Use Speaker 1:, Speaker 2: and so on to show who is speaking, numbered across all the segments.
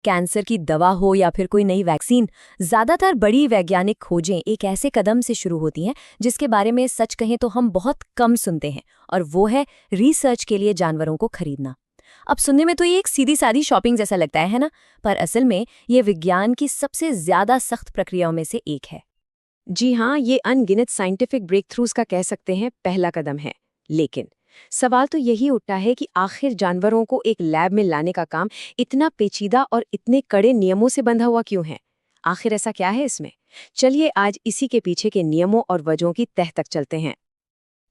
Speaker 1: Cancer की दवा हो या फिर कोई नई वैक्सीन, ज्यादातर बड़ी वैज्ञानिक खोजें एक ऐसे कदम से शुरू होती हैं जिसके बारे में सच कहें तो हम बहुत कम सुनते हैं, और वो है रिसर्च के लिए जानवरों को खरीदना। अब सुनने में तो ये एक सीधी सादी शॉपिंग जैसा लगता है ना? पर असल में ये विज्ञान की सबसे ज्यादा सख्त प्रक्रियाओं में से एक है।
Speaker 2: जी हाँ, ये अनगिनत साइंटिफिक ब्रेकथ्रूज का कह सकते हैं पहला कदम है। लेकिन सवाल तो यही उठता है कि आखिर जानवरों को एक लैब में लाने का काम इतना पेचीदा और इतने कड़े नियमों से बंधा हुआ क्यों है? आखिर ऐसा क्या है इसमें? चलिए आज इसी के पीछे के नियमों और वजहों की तह तक चलते हैं।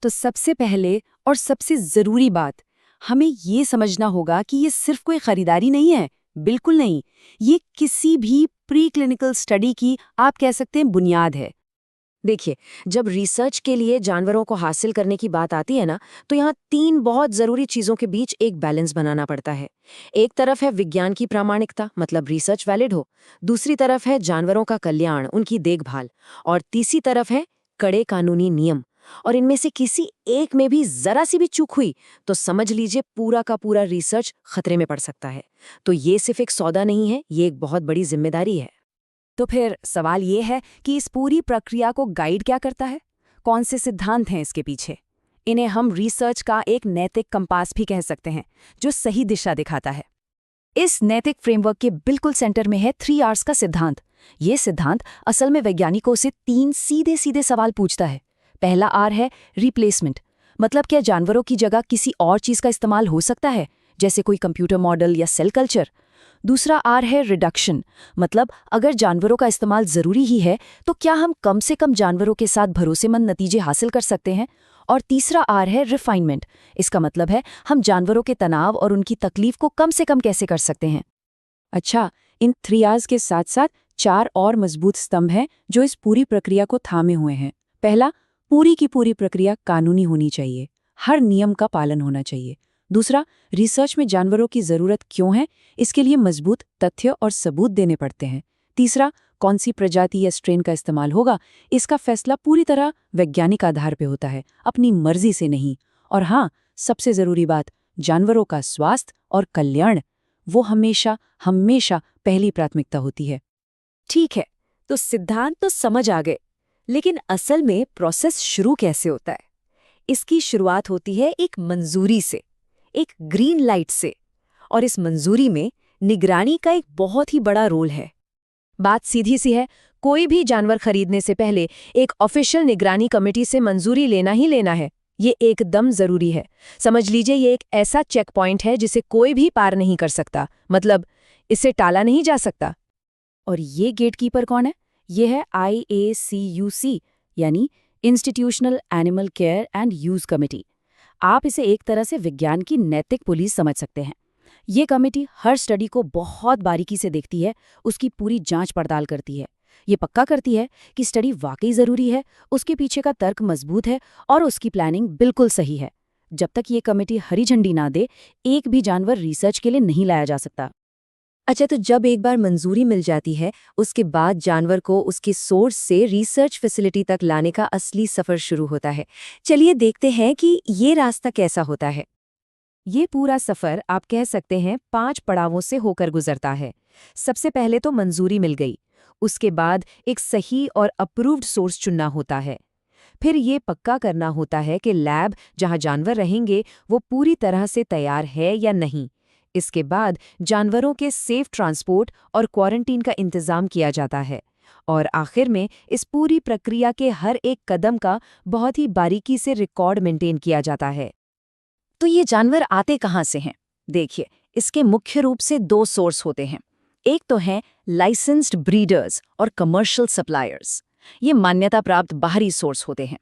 Speaker 3: तो सबसे पहले और सबसे जरूरी बात, हमें ये समझना होगा कि ये सिर्फ कोई खरीदारी नहीं है। बिल्कुल नहीं। ये किसी भी प्री क्लिनिकल स्टडी की, आप कह सकते हैं, बुनियाद है।
Speaker 2: देखिए, जब रिसर्च के लिए जानवरों को हासिल करने की बात आती है ना, तो यहाँ तीन बहुत जरूरी चीजों के बीच एक बैलेंस बनाना पड़ता है। एक तरफ है विज्ञान की प्रामाणिकता, मतलब रिसर्च वैलिड हो। दूसरी तरफ है जानवरों का कल्याण, उनकी देखभाल। और तीसरी तरफ है कड़े कानूनी नियम। और इनमें से किसी एक में भी जरा सी भी चूक हुई तो समझ लीजिए पूरा का पूरा रिसर्च खतरे में पड़ सकता है। तो ये सिर्फ एक सौदा नहीं है, ये एक बहुत बड़ी जिम्मेदारी है।
Speaker 3: तो फिर सवाल ये है कि इस पूरी प्रक्रिया को गाइड क्या करता है? कौन से सिद्धांत हैं इसके पीछे? इन्हें हम रिसर्च का एक नैतिक कंपास भी कह सकते हैं, जो सही दिशा दिखाता है। इस नैतिक फ्रेमवर्क के बिल्कुल सेंटर में है 3 Rs का सिद्धांत। ये सिद्धांत असल में वैज्ञानिकों से 3 सीधे सीधे सवाल पूछता है। पहला आर है रिप्लेसमेंट, मतलब क्या जानवरों की जगह किसी और चीज का इस्तेमाल हो सकता है, जैसे कोई कंप्यूटर मॉडल या सेल कल्चर। दूसरा आर है रिडक्शन, मतलब अगर जानवरों का इस्तेमाल जरूरी ही है तो क्या हम कम से कम जानवरों के साथ भरोसेमंद नतीजे हासिल कर सकते हैं। और तीसरा आर है रिफाइनमेंट, इसका मतलब है हम जानवरों के तनाव और उनकी तकलीफ को कम से कम कैसे कर सकते हैं।
Speaker 2: अच्छा, इन 3 Rs के साथ साथ 4 और मजबूत स्तंभ हैं जो इस पूरी प्रक्रिया को थामे हुए हैं। पहला, पूरी की पूरी प्रक्रिया कानूनी होनी चाहिए, हर नियम का पालन होना चाहिए। दूसरा, रिसर्च में जानवरों की जरूरत क्यों है, इसके लिए मजबूत तथ्य और सबूत देने पड़ते हैं। तीसरा, कौन सी प्रजाति या स्ट्रेन का इस्तेमाल होगा, इसका फैसला पूरी तरह वैज्ञानिक आधार पे होता है, अपनी मर्जी से नहीं। और हाँ, सबसे जरूरी बात, जानवरों का स्वास्थ्य और कल्याण, वो हमेशा हमेशा पहली प्राथमिकता होती है।
Speaker 1: ठीक है, तो सिद्धांत तो समझ आ गए, लेकिन असल में प्रोसेस शुरू कैसे होता है? इसकी शुरुआत होती है एक मंजूरी से, एक ग्रीन लाइट से। और इस मंजूरी में निगरानी का एक बहुत ही बड़ा रोल है। बात सीधी सी है, कोई भी जानवर खरीदने से पहले एक ऑफिशियल निगरानी कमेटी से मंजूरी लेना ही लेना है। ये एकदम जरूरी है। समझ लीजिए ये एक ऐसा चेक पॉइंट है जिसे कोई भी पार नहीं कर सकता, मतलब इसे टाला नहीं जा सकता।
Speaker 3: और ये गेटकीपर कौन है? ये है IACUC, यानी institutional animal care and use committee. आप इसे एक तरह से विज्ञान की नैतिक पुलिस समझ सकते हैं। ये कमेटी हर स्टडी को बहुत बारीकी से देखती है, उसकी पूरी जांच पड़ताल करती है। ये पक्का करती है कि स्टडी वाकई जरूरी है, उसके पीछे का तर्क मजबूत है और उसकी प्लानिंग बिल्कुल सही है। जब तक ये कमेटी हरी झंडी ना दे, एक भी जानवर रिसर्च के लिए नहीं लाया जा सकता।
Speaker 1: अच्छा, तो जब एक बार मंजूरी मिल जाती है, उसके बाद जानवर को उसके सोर्स से रिसर्च फैसिलिटी तक लाने का असली सफर शुरू होता है। चलिए देखते हैं कि ये रास्ता कैसा होता है। ये पूरा सफर आप कह सकते हैं 5 पड़ावों से होकर गुजरता है। सबसे पहले तो मंजूरी मिल गई, उसके बाद एक सही और अप्रूव्ड सोर्स चुनना होता है। फिर ये पक्का करना होता है कि लैब जहां जानवर रहेंगे वो पूरी तरह से तैयार है या नहीं। इसके बाद जानवरों के सेफ ट्रांसपोर्ट और क्वारंटीन का इंतजाम किया जाता है। और आखिर में इस पूरी प्रक्रिया के हर एक कदम का बहुत ही बारीकी से रिकॉर्ड मेंटेन किया जाता है। तो ये जानवर आते कहाँ से हैं? देखिए, इसके मुख्य रूप से 2 सोर्स होते हैं। एक तो हैं लाइसेंस्ड ब्रीडर्स और कमर्शियल सप्लायर्स, ये मान्यता प्राप्त बाहरी सोर्स होते हैं।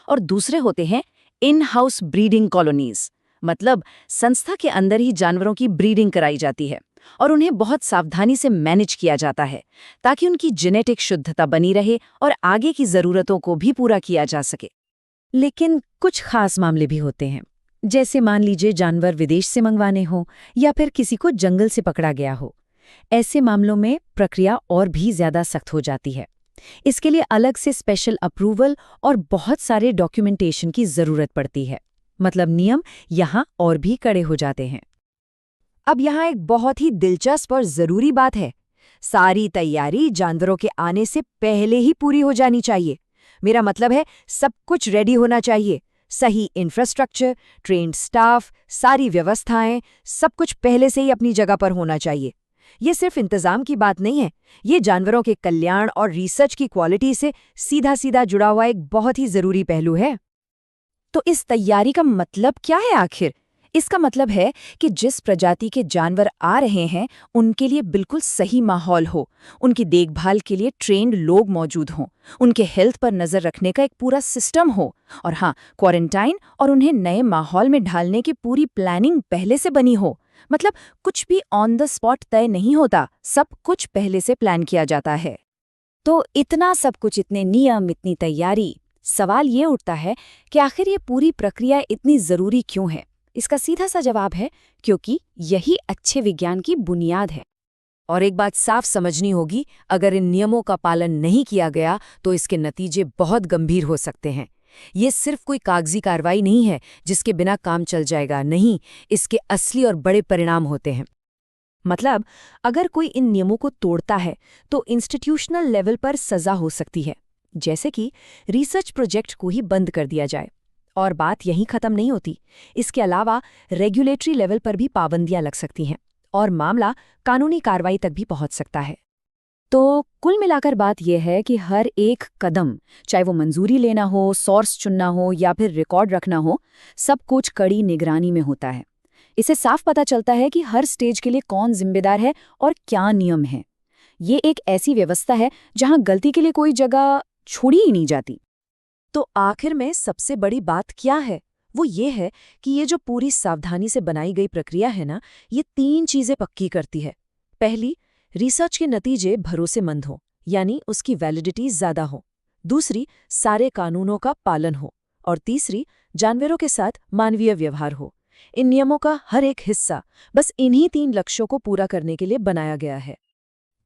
Speaker 1: और दूसरे होते हैं इन हाउस ब्रीडिंग कॉलोनीज, मतलब संस्था के अंदर ही जानवरों की ब्रीडिंग कराई जाती है और उन्हें बहुत सावधानी से मैनेज किया जाता है ताकि उनकी जेनेटिक शुद्धता बनी रहे और आगे की जरूरतों को भी पूरा किया जा सके। लेकिन कुछ खास मामले भी होते हैं, जैसे मान लीजिए जानवर विदेश से मंगवाने हो या फिर किसी को जंगल से पकड़ा गया हो। ऐसे मामलों में प्रक्रिया और भी ज्यादा सख्त हो जाती है। इसके लिए अलग से स्पेशल अप्रूवल और बहुत सारे डॉक्यूमेंटेशन की जरूरत पड़ती है, मतलब नियम यहाँ और भी कड़े हो जाते हैं।
Speaker 3: अब यहाँ एक बहुत ही दिलचस्प और ज़रूरी बात है। सारी तैयारी जानवरों के आने से पहले ही पूरी हो जानी चाहिए। मेरा मतलब है, सब कुछ रेडी होना चाहिए। सही इंफ्रास्ट्रक्चर, ट्रेन्ड स्टाफ, सारी व्यवस्थाएं, सब कुछ पहले से ही अपनी जगह पर होना चाहिए। ये सिर्फ इंतजाम की बात नहीं है, ये जानवरों के कल्याण और रिसर्च की क्वालिटी से सीधा सीधा जुड़ा हुआ एक बहुत ही ज़रूरी पहलू है।
Speaker 2: तो इस तैयारी का मतलब क्या है आखिर? इसका मतलब है कि जिस प्रजाति के जानवर आ रहे हैं उनके लिए बिल्कुल सही माहौल हो, उनकी देखभाल के लिए ट्रेन्ड लोग मौजूद हों, उनके हेल्थ पर नज़र रखने का एक पूरा सिस्टम हो, और हाँ, क्वारंटाइन और उन्हें नए माहौल में ढालने की पूरी प्लानिंग पहले से बनी हो। मतलब कुछ भी ऑन द स्पॉट तय नहीं होता, सब कुछ पहले से प्लान किया जाता है। तो इतना सब कुछ, इतने नियम, इतनी तैयारी, सवाल ये उठता है कि आखिर ये पूरी प्रक्रिया इतनी ज़रूरी क्यों है? इसका सीधा सा जवाब है क्योंकि यही अच्छे विज्ञान की बुनियाद है।
Speaker 3: और एक बात साफ समझनी होगी, अगर इन नियमों का पालन नहीं किया गया तो इसके नतीजे बहुत गंभीर हो सकते हैं। ये सिर्फ कोई कागजी कार्रवाई नहीं है जिसके बिना काम चल जाएगा, नहीं, इसके असली और बड़े परिणाम होते हैं। मतलब अगर कोई इन नियमों को तोड़ता है तो इंस्टीट्यूशनल लेवल पर सज़ा हो सकती है, जैसे कि रिसर्च प्रोजेक्ट को ही बंद कर दिया जाए। और बात यहीं खत्म नहीं होती, इसके अलावा रेगुलेटरी लेवल पर भी पाबंदियां लग सकती हैं और मामला कानूनी कार्रवाई तक भी पहुंच सकता है।
Speaker 2: तो कुल मिलाकर बात यह है कि हर एक कदम, चाहे वो मंजूरी लेना हो, सोर्स चुनना हो या फिर रिकॉर्ड रखना हो, सब कुछ कड़ी निगरानी में होता है। इससे साफ पता चलता है कि हर स्टेज के लिए कौन जिम्मेदार है और क्या नियम है। ये एक ऐसी व्यवस्था है जहां गलती के लिए कोई जगह छोड़ी ही नहीं जाती।
Speaker 3: तो आखिर में सबसे बड़ी बात क्या है? वो ये है कि ये जो पूरी सावधानी से बनाई गई प्रक्रिया है ना, ये 3 चीजें पक्की करती है। पहली, रिसर्च के नतीजे भरोसेमंद हो, यानी उसकी वैलिडिटी ज्यादा हो। दूसरी, सारे कानूनों का पालन हो। और तीसरी, जानवरों के साथ मानवीय व्यवहार हो। इन नियमों का हर एक हिस्सा बस इन्हीं 3 लक्ष्यों को पूरा करने के लिए बनाया गया है।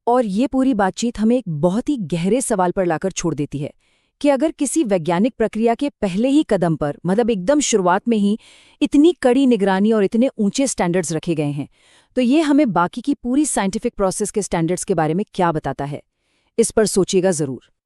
Speaker 3: और ये पूरी बातचीत हमें एक बहुत ही गहरे सवाल पर लाकर छोड़ देती है कि अगर किसी वैज्ञानिक प्रक्रिया के पहले ही कदम पर, मतलब एकदम शुरुआत में ही, इतनी कड़ी निगरानी और इतने ऊंचे स्टैंडर्ड्स रखे गए हैं, तो ये हमें बाकी की पूरी साइंटिफिक प्रोसेस के स्टैंडर्ड्स के बारे में क्या बताता है? इस पर सोचिएगा ज़रूर।